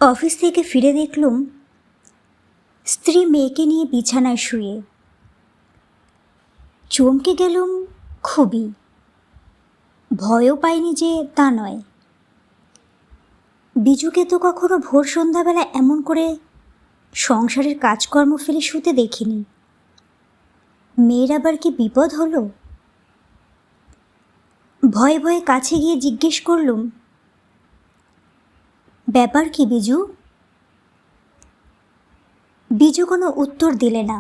Office থেকে ফিরে দেখলুম স্ত্রী মেয়েকে নিয়ে বিছানায় শুয়ে। চমকে গেলুম খুবই। ভয়ও পাইনি যে তা নয়। বিজুকে তো কখনো ভোর সন্ধ্যাবেলা এমন করে সংসারের কাজকর্ম ফেলে শুতে দেখিনি। মেয়ের আবার কি বিপদ হলো? ভয়ে ভয়ে কাছে গিয়ে জিজ্ঞেস করলুম, ব্যাপার কি বিজু? বিজু কোনো উত্তর দিলে না।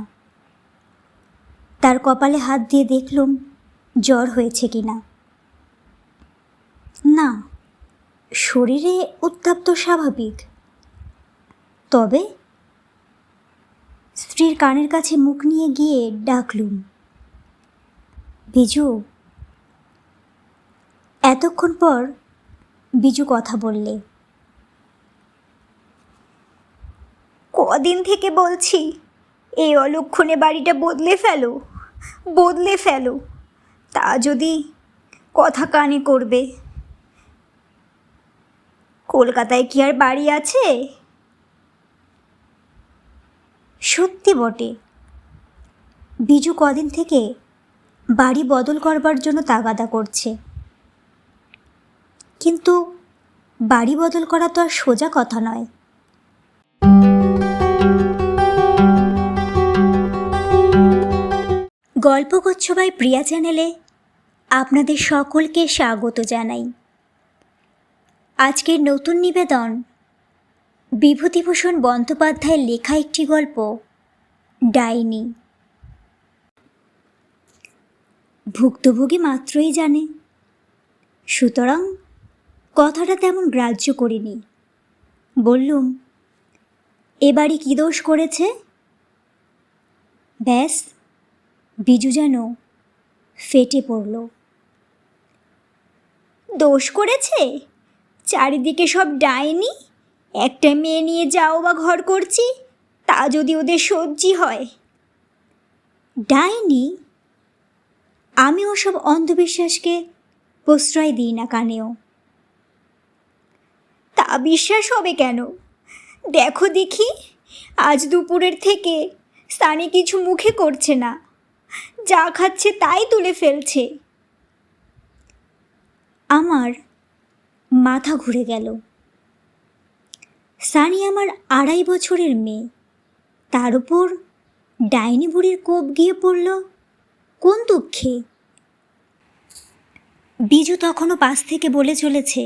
তার কপালে হাত দিয়ে দেখলুম জ্বর হয়েছে কিনা। না, শরীরে উত্তাপ তো স্বাভাবিক। তবে স্ত্রীর কানের কাছে মুখ নিয়ে গিয়ে ডাকলুম, বিজু। এতক্ষণ পর বিজু কথা বললে, কদিন থেকে বলছি এই অলক্ষণে বাড়িটা বদলে ফেলো। তা যদি কথা কানে করবে। কলকাতায় কি আর বাড়ি আছে? সত্যি বটে, বিজু কদিন থেকে বাড়ি বদল করবার জন্য তাগাদা করছে। কিন্তু বাড়ি বদল করা তো আর সোজা কথা নয়। গল্পগুচ্ছ বাই প্রিয়া চ্যানেলে আপনাদের সকলকে স্বাগত জানাই। আজকের নতুন নিবেদন বিভূতিভূষণ বন্দ্যোপাধ্যায়ের লেখা একটি গল্প, ডাইনি। ভুক্তভোগী মাত্রই জানে, সুতরাং কথাটা তেমন গ্রাহ্য করিনি। বললুম, এ বাড়ি কী দোষ করেছে? ব্যাস, বিজু যেন ফেটে পড়ল। দোষ করেছে? চারিদিকে সব ডাইনি। একটা মেয়ে নিয়ে যাও বা ঘর করছি, তা যদি ওদের সহ্যি হয়। ডাইনি? আমি ওসব অন্ধবিশ্বাসকে প্রশ্রয় দিই না কানেও। তা বিশ্বাস হবে কেন? দেখো দেখি, আজ দুপুরের থেকে স্থানে কিছু মুখে করছে না, যা খাচ্ছে তাই তুলে ফেলছে। আমার মাথা ঘুরে গেল। সানি আমার 2.5 বছরের মেয়ে, তার উপর ডাইনি বুড়ির কোপ গিয়ে পড়ল কোন দুঃখে? বিজু তখনও পাশ থেকে বলে চলেছে,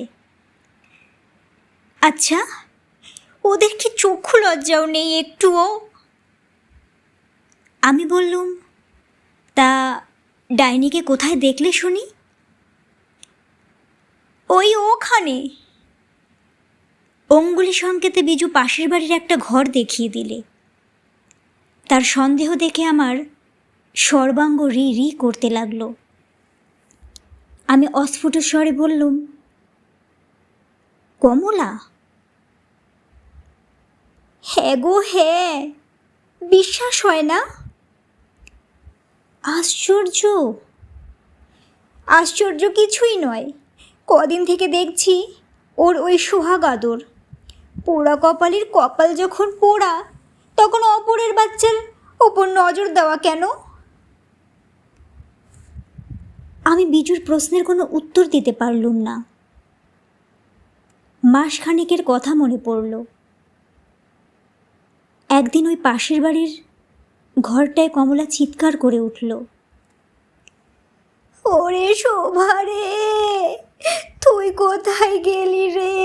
আচ্ছা, ওদের কি চক্ষু লজ্জাও নেই একটুও? আমি বললুম, তা ডাইনিকে কোথায় দেখলে শুনি? ওই ওখানে। অঙ্গুলি সংকেতে বিজু পাশের বাড়ির একটা ঘর দেখিয়ে দিলে। তার সন্দেহ দেখে আমার সর্বাঙ্গ রি রি করতে লাগলো। আমি অস্ফুট স্বরে বললুম, কমলা? হ্যাঁ গো হ্যাঁ, বিশ্বাস হয় না? আশ্চর্য কিছুই নয়। কদিন থেকে দেখছি ওর ওই সোহাগ আদর। পোড়া কপালের কপাল যখন পোড়া, তখন অপরের বাচ্চার ওপর নজর দেওয়া কেন? আমি বিজুর প্রশ্নের কোনো উত্তর দিতে পারলুম না। মাসখানেকের কথা মনে পড়ল। একদিন ওই পাশের বাড়ির ঘরটায় কমলা চিৎকার করে উঠল, ওরে শোভা রে, তুই কোথায় গেলি রে?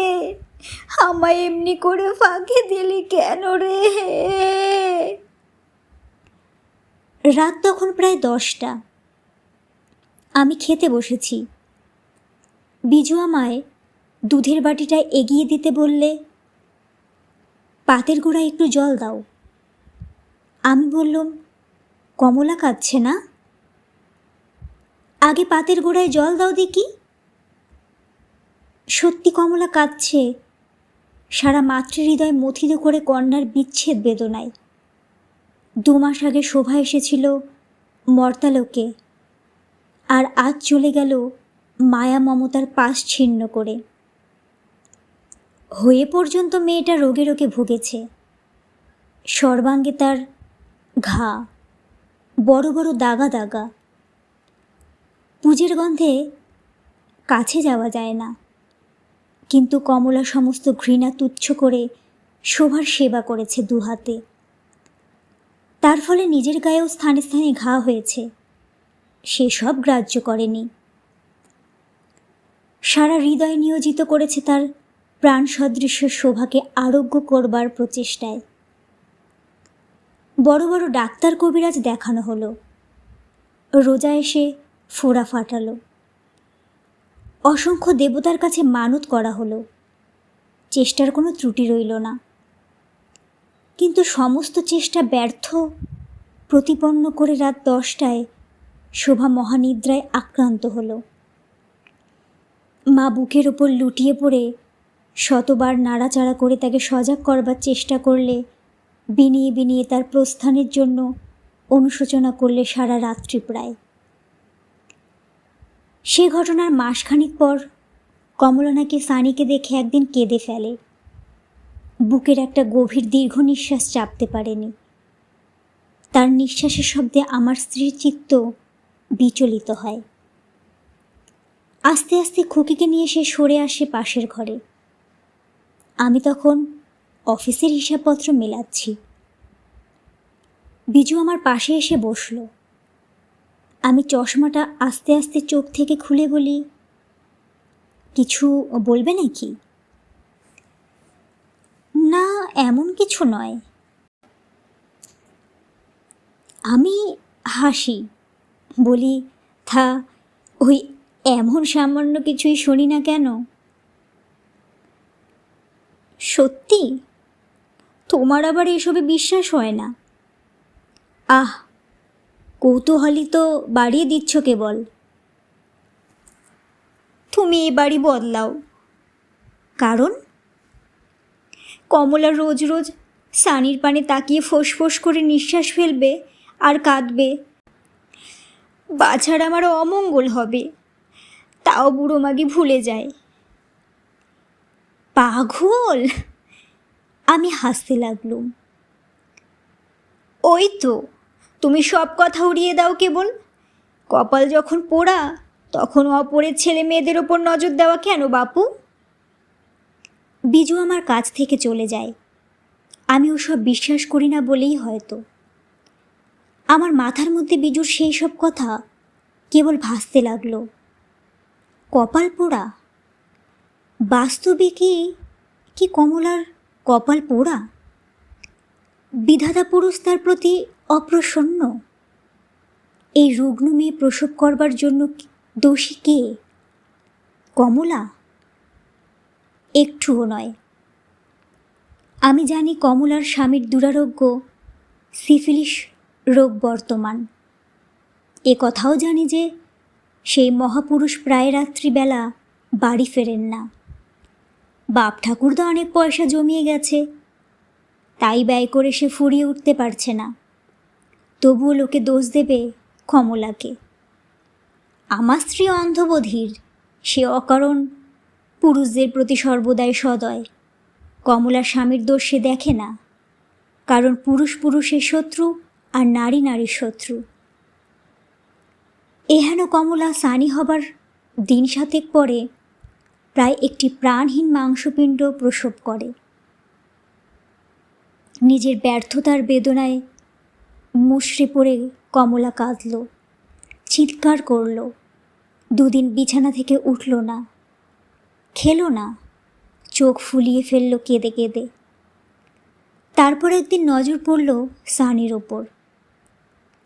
আমায় এমনি করে ফাঁকি দিলি কেন রে? রাত তখন প্রায় 10টা। আমি খেতে বসেছি। বিজু আমায় দুধের বাটিটা এগিয়ে দিতে বললে, পাতের গোড়ায় একটু জল দাও। আমি বললুম, কমলা কাঁদছে না? আগে পাতের গোড়ায় জল দাও দেখি। সত্যি কমলা কাঁদছে, সারা মাতৃহৃদয় মথিত করে কন্যার বিচ্ছেদ বেদনায়। 2 মাস আগে শোভা এসেছিল মর্তালোকে, আর আজ চলে গেল মায়া মমতার পাশ ছিন্ন করে। হয়ে পর্যন্ত মেয়েটা রোগে রোগে ভুগেছে। সর্বাঙ্গে তার ঘা, বড় বড় দাগা দাগা। পুজের গন্ধে কাছে যাওয়া যায় না, কিন্তু কমলা সমস্ত ঘৃণা তুচ্ছ করে শোভার সেবা করেছে দুহাতে। তার ফলে নিজের গায়েও স্থানে স্থানে ঘা হয়েছে, সেসব গ্রাহ্য করেনি। সারা হৃদয় নিয়োজিত করেছে তার প্রাণ সদৃশ্য শোভাকে আরোগ্য করবার প্রচেষ্টায়। বড় বড় ডাক্তার কবিরাজ দেখানো হলো, রোজা এসে ফোড়া ফাটালো, অসংখ্য দেবতার কাছে মানত করা হলো, চেষ্টার কোনো ত্রুটি রইল না। কিন্তু সমস্ত চেষ্টা ব্যর্থ প্রতিপন্ন করে রাত 10টায় শোভা মহানিদ্রায় আক্রান্ত হলো। মা বুকের ওপর লুটিয়ে পড়ে শতবার নাড়াচাড়া করে তাকে সজাগ করবার চেষ্টা করলে, বিনিয়ে বিনিয়ে তার প্রস্থানের জন্য অনুশোচনা করলে সারা রাত্রি প্রায়। সে ঘটনার মাসখানিক পর কমলা নাকি সানিকে দেখে একদিন কেঁদে ফেলে। বুকের একটা গভীর দীর্ঘ নিঃশ্বাস চাপতে পারেনি। তার নিঃশ্বাসের শব্দে আমার স্ত্রীর চিত্ত বিচলিত হয়। আস্তে আস্তে খুকিকে নিয়ে সে সরে আসে পাশের ঘরে। আমি তখন অফিসের হিসাবপত্র মেলাচ্ছি। বিজু আমার পাশে এসে বসল। আমি চশমাটা আস্তে আস্তে চোখ থেকে খুলে বলি, কিছু বলবে নাকি? না, এমন কিছু নয়। আমি হাসি, বলি, থা, ওই এমন সামান্য কিছুই শুনি না কেন? সত্যি? তোমার আবার এসবে বিশ্বাস হয় না? আহ, কৌতূহলী তো বাড়িয়ে দিচ্ছ কেবল। তুমি এ বাড়ি বদলাও। কারণ? কমলা রোজ রোজ সানির পানে তাকিয়ে ফোঁস করে নিঃশ্বাস ফেলবে আর কাঁদবে। বাছার আমার অমঙ্গল হবে, তাও বুড়ো মাগি ভুলে যায়। পাগল! আমি হাসতে লাগলুম। ওই তো, তুমি সব কথা উড়িয়ে দাও কেবল। কপাল যখন পোড়া, তখন অপরের ছেলে মেয়েদের ওপর নজর দেওয়া কেন বাপু? বিজু আমার কাছ থেকে চলে যায়। আমি ওসব বিশ্বাস করি না বলেই হয়তো আমার মাথার মধ্যে বিজুর সেই সব কথা কেবল ভাসতে লাগলো। কপাল পোড়া? বাস্তবে কি কমলার কপাল পোড়া? বিধাতা পুরুষ তার প্রতি অপ্রসন্ন? এই রুগ্ন মেয়ে প্রসব করবার জন্য দোষী কে? কমলা? একটুও নয়। আমি জানি কমলার স্বামীর দুরারোগ্য সিফিলিস রোগ বর্তমান। এ কথাও জানি যে সেই মহাপুরুষ প্রায় রাত্রিবেলা বাড়ি ফেরেন না। বাপ ঠাকুরদা অনেক পয়সা জমিয়ে গেছে, তাই ব্যয় করে সে ফুরিয়ে উঠতে পারছে না। তবুও লোকে দোষ দেবে কমলাকে। আমার স্ত্রী অন্ধবধির, সে অকারণ পুরুষদের প্রতি সর্বদাই সদয়। কমলার স্বামীর দোষ সে দেখে না, কারণ পুরুষ পুরুষের শত্রু আর নারী নারীর শত্রু। এহেন কমলা সানি হবার দিন 7 পরে প্রায় একটি প্রাণহীন মাংসপিণ্ড প্রসব করে। নিজের ব্যর্থতার বেদনায় মুষড়ে পড়ে কমলা কাঁদল, চিৎকার করল। 2 দিন বিছানা থেকে উঠল না, খেলো না, চোখ ফুলিয়ে ফেলল কেঁদে কেঁদে। তারপর একদিন নজর পড়ল সানির ওপর।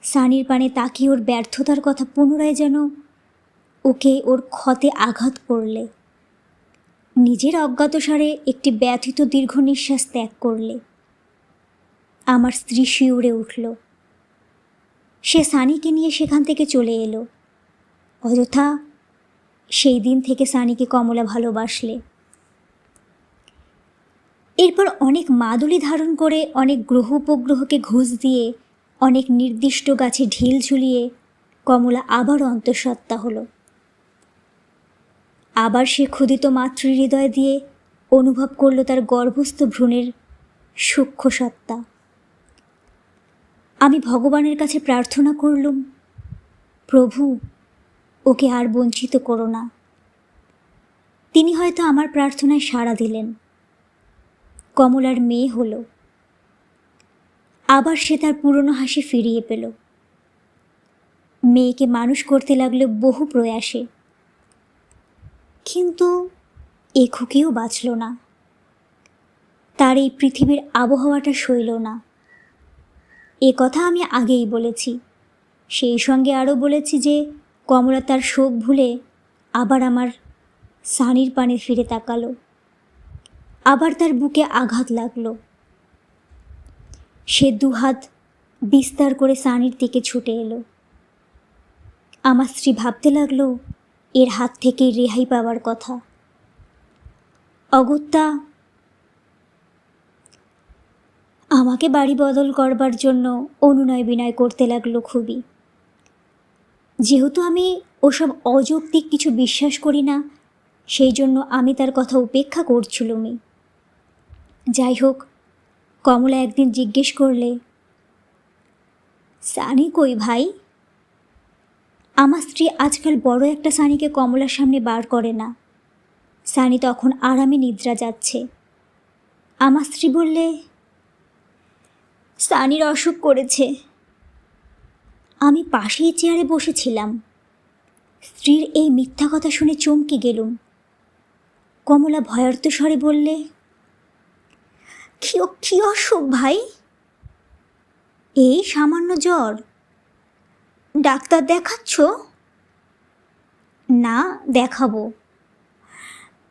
সানির পানে তাকিয়ে ওর ব্যর্থতার কথা পুনরায় যেন ওকে ওর ক্ষতে আঘাত করলে। নিজের অজ্ঞাতসারে একটি ব্যথিত দীর্ঘ নিঃশ্বাস ত্যাগ করলে। আমার স্ত্রী শিউরে উঠল। সে সানিকে নিয়ে সেখান থেকে চলে এলো। অযথা সেই দিন থেকে সানিকে কমলা ভালোবাসলে। এরপর অনেক মাদুলি ধারণ করে, অনেক গ্রহ উপগ্রহকে ঘুষ দিয়ে, অনেক নির্দিষ্ট গাছে ঢিল ঝুলিয়ে কমলা আবার অন্তঃসত্ত্বা হলো। আবার সে ক্ষুদিত মাতৃহৃদয় দিয়ে অনুভব করল তার গর্ভস্থ ভ্রূণের সূক্ষ্ম সত্তা। আমি ভগবানের কাছে প্রার্থনা করলুম, প্রভু, ওকে আর বঞ্চিত করো না। তিনি হয়তো আমার প্রার্থনায় সাড়া দিলেন। কমলার মেয়ে হলো। আবার সে তার পুরনো হাসি ফিরিয়ে পেল। মেয়েকে মানুষ করতে লাগলো বহু প্রয়াসে, কিন্তু এ খুকিও বাঁচল না। তার এই পৃথিবীর আবহাওয়াটা সইল না। এ কথা আমি আগেই বলেছি। সেই সঙ্গে আরও বলেছি যে কমলা তার শোক ভুলে আবার আমার সানির পানে ফিরে তাকালো। আবার তার বুকে আঘাত লাগলো। সে দুহাত বিস্তার করে সানির দিকে ছুটে এলো। আমার স্ত্রী ভাবতে লাগলো এর হাত থেকে রেহাই পাওয়ার কথা। অগত্যা আমাকে বাড়ি বদল করবার জন্য অনুনয় বিনয় করতে লাগলো খুবই। যেহেতু আমি ওসব অযৌক্তিক কিছু বিশ্বাস করি না, সেই জন্য আমি তার কথা উপেক্ষা করছিলুমই। যাই হোক, কমলা একদিন জিজ্ঞেস করলে, সানি কই ভাই? আমার স্ত্রী আজকাল বড় একটা সানিকে কমলার সামনে বার করে না। সানি তখন আরামে নিদ্রা যাচ্ছে। আমার স্ত্রী বললে, সানির অসুখ করেছে। আমি পাশেই চেয়ারে বসেছিলাম। স্ত্রীর এই মিথ্যা কথা শুনে চমকে গেলুম। কমলা ভয়ার্ত স্বরে বললে, কি অসুখ ভাই? এই সামান্য জ্বর। ডাক্তার দেখাচ্ছ? না, দেখাবো।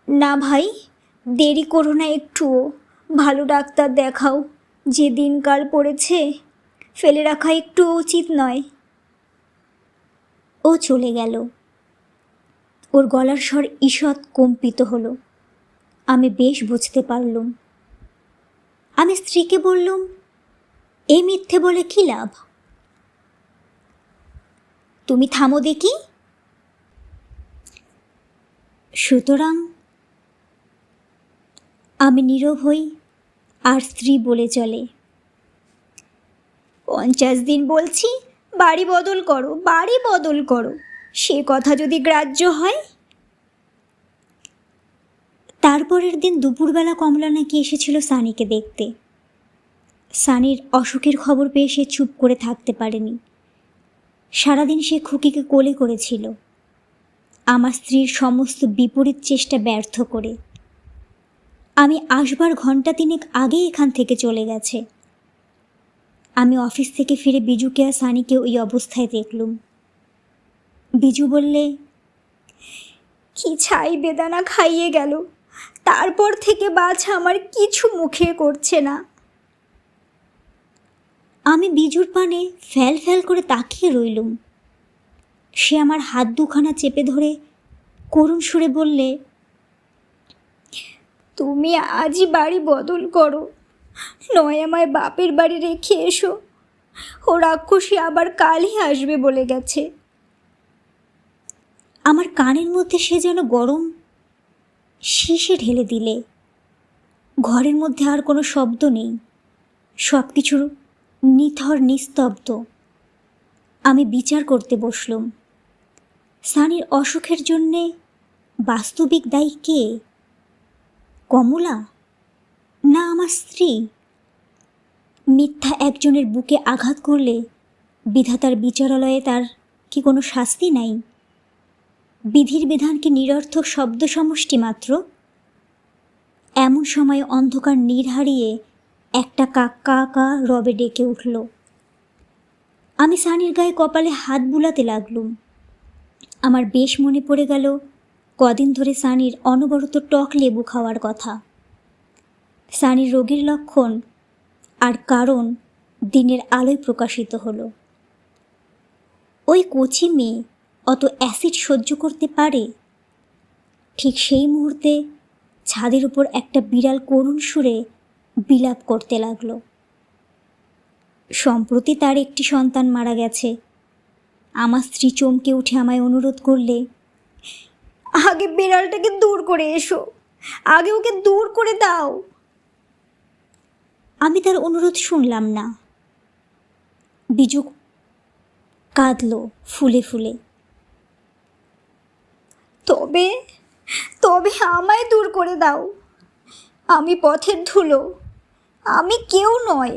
না ভাই, দেরি করো না একটুও, ভালো ডাক্তার দেখাও। যে দিনকাল পড়েছে, ফেলে রাখা একটু উচিত নয়। ও চলে গেল। ওর গলার স্বর ঈষৎ কম্পিত হলো। আমি বেশ বুঝতে পারলুম। আমি স্ত্রীকে বললুম, এই মিথ্যে বলে কী লাভ? তুমি থামো দেখি। সুতরাং আমি নীরব হই, আর স্ত্রী বলে চলে, 50 দিন বলছি বাড়ি বদল করো, বাড়ি বদল করো, সে কথা যদি গ্রাহ্য হয়। তারপরের দিন দুপুরবেলা কমলা নাকি এসেছিল সানিকে দেখতে। সানির অসুখের খবর পেয়ে সে চুপ করে থাকতে পারেনি। সারাদিন সে খুকিকে কোলে করেছিল, আমার স্ত্রীর সমস্ত বিপরীত চেষ্টা ব্যর্থ করে। আমি আসবার ঘণ্টা 3 আগেই এখান থেকে চলে গেছে। আমি অফিস থেকে ফিরে বিজুকে আর সানিকে ওই অবস্থায় দেখলুম। বিজু বললে, কি ছাই বেদানা খাইয়ে গেল, তারপর থেকে বাছা আমার কিছু মুখে করছে না। আমি বিজুর পানে ফ্যাল ফ্যাল করে তাকিয়ে রইলুম। সে আমার হাত দুখানা চেপে ধরে করুণ সুরে বললে, তুমি আজই বাড়ি বদল করো, নয় আমায় বাপের বাড়ি রেখে এসো। ও রাক্ষসী আবার কালই আসবে বলে গেছে। আমার কানের মধ্যে সে যেন গরম শীষে ঢেলে দিলে। ঘরের মধ্যে আর কোনো শব্দ নেই, সব কিছুর নিথর নিস্তব্ধ। আমি বিচার করতে বসলুম, সানির অসুখের জন্যে বাস্তবিক দায়ী কে? কমলা না আমার স্ত্রী? মিথ্যা একজনের বুকে আঘাত করলে বিধাতার বিচারালয়ে তার কি কোনো শাস্তি নাই? বিধির বিধান কি নিরর্থক শব্দ সমষ্টি মাত্র? এমন সময় অন্ধকার নীড় হারিয়ে একটা কাক কা কা রবে ডেকে উঠল। আমি সানির গায়ে কপালে হাত বুলাতে লাগলুম। আমার বেশ মনে পড়ে গেল কদিন ধরে সানির অনবরত টক লেবু খাওয়ার কথা। সানির রোগের লক্ষণ আর কারণ দিনের আলোয় প্রকাশিত হলো। ওই কচি মেয়ে অত অ্যাসিড সহ্য করতে পারে? ঠিক সেই মুহূর্তে ছাদের উপর একটা বিড়াল করুণ সুরে বিলাপ করতে লাগলো। সম্প্রতি তার একটি সন্তান মারা গেছে। আমার স্ত্রী চমকে উঠে আমায় অনুরোধ করলে, আগে বিড়ালটাকে দূর করে এসো, আগে ওকে দূর করে দাও। আমি তার অনুরোধ শুনলাম না। বিজু কাঁদল ফুলে ফুলে। তবে তবে আমায় দূর করে দাও। আমি পথের ধুলো, আমি কেউ নয়,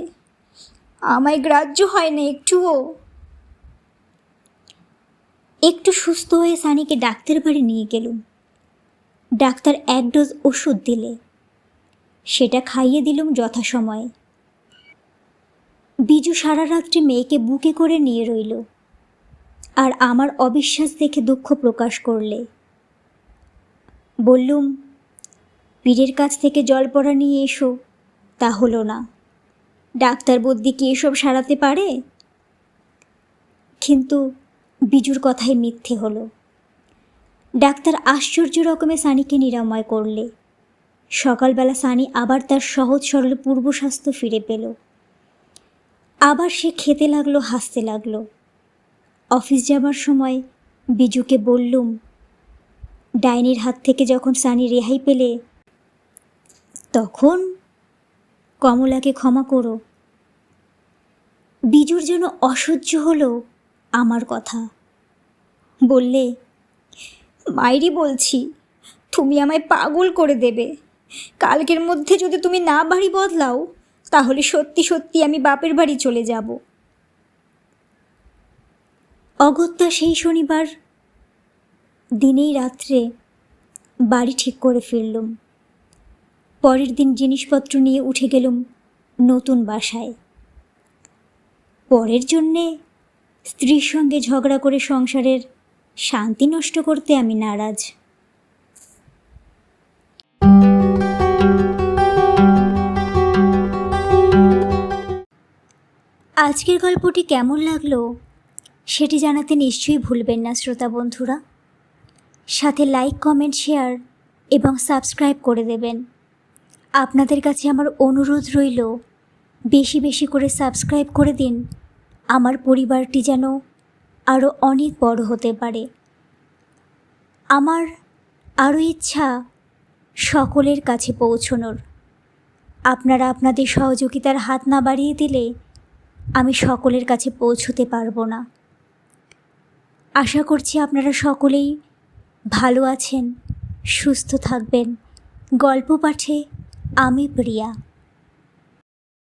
আমায় গ্রাহ্য হয় না একটুও। একটু সুস্থ হয়ে সানিকে ডাক্তার বাড়ি নিয়ে গেলুম। ডাক্তার 1 ডোজ ওষুধ দিলে, সেটা খাইয়ে দিলুম যথাসময়ে। বিজু সারা রাত্রি মেয়েকে বুকে করে নিয়ে রইল, আর আমার অবিশ্বাস দেখে দুঃখ প্রকাশ করলে। বললুম, পীরের কাছ থেকে জল পড়া নিয়ে এসো, তা হলো না। ডাক্তার বুদ্ধি কি এসব সারাতে পারে? কিন্তু বিজুর কথাই মিথ্যে হলো। ডাক্তার আশ্চর্য রকমে সানিকে নিরাময় করলে। সকালবেলা সানি আবার তার সহজ সরল পূর্ব স্বাস্থ্য ফিরে পেল। আবার সে খেতে লাগলো, হাসতে লাগলো। অফিস যাবার সময় বিজুকে বললুম, ডাইনির হাত থেকে যখন সানি রেহাই পেলে, তখন কমলাকে ক্ষমা করো। বিজুর যেন অসহ্য হলো আমার কথা। বললে, মাইরি বলছি, তুমি আমায় পাগল করে দেবে। কালকের মধ্যে যদি তুমি না বাড়ি বদলাও, তাহলে সত্যি সত্যি আমি বাপের বাড়ি চলে যাব। অগত্যা সেই শনিবার দিনেই রাত্রে বাড়ি ঠিক করে ফিরলুম। পরের দিন জিনিসপত্র নিয়ে উঠে গেলুম নতুন বাসায়। পরের জন্যে স্ত্রীর সঙ্গে ঝগড়া করে সংসারের শান্তি নষ্ট করতে আমি নারাজ। আজকের গল্পটি কেমন লাগলো সেটি জানাতে নিশ্চয়ই ভুলবেন না শ্রোতা বন্ধুরা। সাথে লাইক, কমেন্ট, শেয়ার এবং সাবস্ক্রাইব করে দেবেন। আপনাদের কাছে আমার অনুরোধ রইল, বেশি বেশি করে সাবস্ক্রাইব করে দিন। আমার পরিবারটি যেন আরও অনেক বড় হতে পারে। আমার আরও ইচ্ছা সকলের কাছে পৌঁছনোর। আপনারা আপনাদের সহযোগিতার হাত না বাড়িয়ে দিলে আমি সকলের কাছে পৌঁছতে পারবো না। আশা করছি আপনারা সকলেই ভালো আছেন, সুস্থ থাকবেন। গল্প পাঠে আমি প্রিয়া।